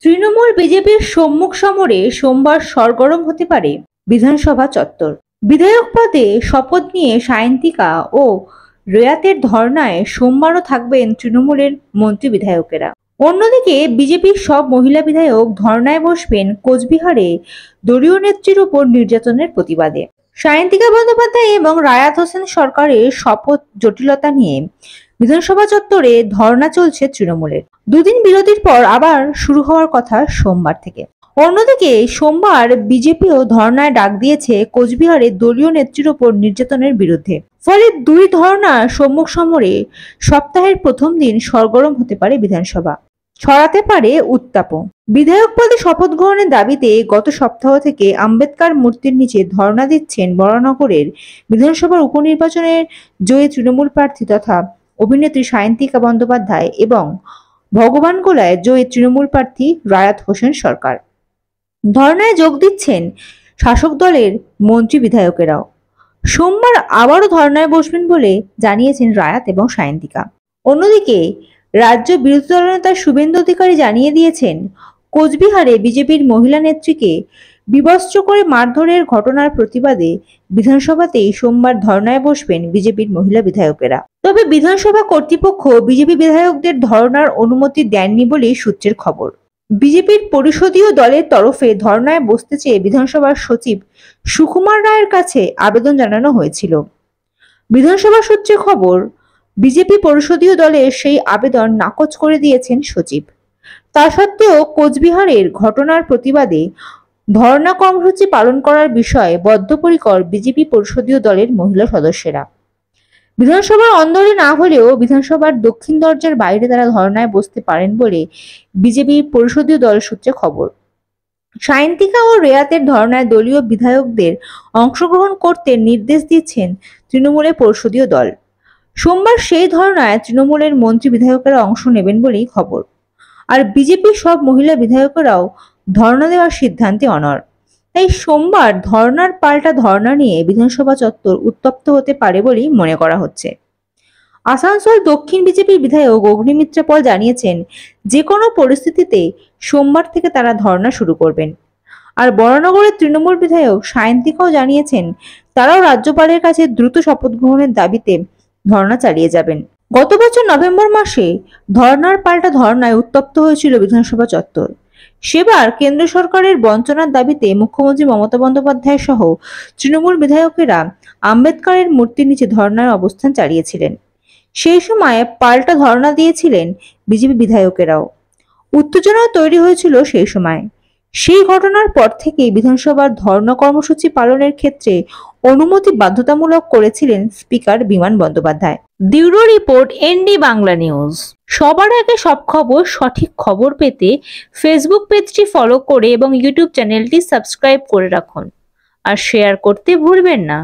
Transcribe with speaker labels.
Speaker 1: তৃণমূল বিজেপির সম্মুখ সমরে সোমবার সরগরম হতে পারে বিধানসভা চত্বর। বিধায়ক পদে শপথ নিয়ে সায়ন্তিকা ও রেয়াতের ধর্নায় সোমবারও থাকবেন তৃণমূলের মন্ত্রী বিধায়কেরা। অন্যদিকে বিজেপির সব মহিলা বিধায়ক ধর্নায় বসবেন কোচবিহারে দলীয় নেত্রীর উপর নির্যাতনের প্রতিবাদে। সায়ন্তিকা বন্দ্যোপাধ্যায় এবং রায়াত হোসেন সরকারের শপথ জটিলতা নিয়ে বিধানসভা চত্বরে ধর্না চলছে তৃণমূলের। দুদিন বিরতির পর আবার শুরু হওয়ার কথা সোমবার থেকে। অন্যদিকে সোমবার বিজেপিও ধর্নায় ডাক দিয়েছে কোচবিহারে দলীয় নেত্রীর উপর নির্যাতনের বিরুদ্ধে। ফলে দুই ধর্নার সম্মুখ সমরে সপ্তাহের প্রথম দিন সরগরম হতে পারে বিধানসভা, ছড়াতে পারে উত্তাপও। বিধায়ক পদে শপথ গ্রহণের দাবিতে গত সপ্তাহ থেকে আম্বেদকর মূর্তির নিচে ধর্ণা দিচ্ছেন বরানগরের বিধানসভার উপনির্বাচনের জয়ী তৃণমূল প্রার্থী তথা অভিনেত্রী সায়ন্তিকা বন্দ্যোপাধ্যায় এবং ভগবানগোলায় জয়ী তৃণমূল প্রার্থী রায়াত হোসেন সরকার। ধর্নায় যোগ দিচ্ছেন শাসক দলের মন্ত্রী বিধায়কেরাও। সোমবার আবারও ধর্নায় বসবেন বলে জানিয়েছেন রায়াত এবং সায়ন্তিকা। অন্যদিকে রাজ্য বিরোধী দলনেতা শুভেন্দু অধিকারী জানিয়ে দিয়েছেন, কোচবিহারে বিজেপির মহিলা নেত্রীকে বিবস্ত্র করে মারধরের ঘটনার প্রতিবাদে বিধানসভাতেই সোমবার ধর্নায় বসবেন বিজেপির মহিলা বিধায়কেরা। তবে বিধানসভা কর্তৃপক্ষ বিজেপি বিধায়কদের ধর্নার অনুমতি দেননি বলেই সূত্রের খবর। বিজেপির পরিষদীয় দলের তরফে ধর্নায় বসতে চেয়ে বিধানসভার সচিব সুকুমার রায়ের কাছে আবেদন জানানো হয়েছিল। বিধানসভা সূত্রে খবর, বিজেপি পরিষদীয় দলের সেই আবেদন নাকচ করে দিয়েছেন সচিব। তা সত্ত্বেও কোচবিহারের ঘটনার প্রতিবাদে ধর্ণা কর্মসূচি পালন করার বিষয়ে বদ্ধপরিকর বিজেপি পরিষদীয় দলের মহিলা সদস্যরা। বিধানসভার অন্দরে না হলেও বিধানসভার দক্ষিণ দরজার বাইরে তারা ধর্নায় বসতে পারেন বলে বিজেপি পরিষদীয় দল সূত্রে খবর। সায়ন্তিকা ও রেয়াতের ধর্নায় দলীয় বিধায়কদের অংশগ্রহণ করতে নির্দেশ দিচ্ছেন তৃণমূলের পরিষদীয় দল। সোমবার সেই ধর্নায় তৃণমূলের মন্ত্রী বিধায়কেরা অংশ নেবেন বলেই খবর। আর বিজেপির সব মহিলা বিধায়কেরাও ধর্ণা দেওয়ার সিদ্ধান্তে অনড়। তাই সোমবার ধর্নার পাল্টা ধর্ণা নিয়ে বিধানসভা চত্বর উত্তপ্ত হতে পারে বলেই মনে করা হচ্ছে। আসানসোল দক্ষিণ বিজেপির বিধায়ক অগ্নিমিত্রা পল জানিয়েছেন, যে কোনো পরিস্থিতিতে সোমবার থেকে তারা ধর্ণা শুরু করবেন। আর বরানগরের তৃণমূল বিধায়ক সায়ন্তিকাও জানিয়েছেন, তারাও রাজ্যপালের কাছে দ্রুত শপথ গ্রহণের দাবিতে ধর্ণা চালিয়ে যাবেন। গত বছর নভেম্বর মাসে ধর্নার পাল্টা ধর্নায় উত্তপ্ত হয়েছিল বিধানসভা চত্বর। সেবার কেন্দ্র সরকারের বঞ্চনার দাবিতে মুখ্যমন্ত্রী মমতা বন্দ্যোপাধ্যায় সহ তৃণমূল বিধায়কেরা আম্বেদকরের মূর্তির নিচে ধর্নার অবস্থান চালিয়েছিলেন। সেই সময় পাল্টা ধর্না দিয়েছিলেন বিজেপি বিধায়কেরাও। উত্তেজনাও তৈরি হয়েছিল সেই সময়। সেই ঘটনার পর থেকেই বিধানসভার ধর্ণা কর্মসূচি পালনের ক্ষেত্রে অনুমতি বাধ্যতামূলক করেছিলেন speaker Biman Bandyopadhyay. Bureau report, ND Bangla news. সবার আগে সব খবর, সঠিক খবর পেতে ফেসবুক পেজটি ফলো করে এবং ইউটিউব চ্যানেলটি সাবস্ক্রাইব করে রাখুন আর শেয়ার করতে ভুলবেন না।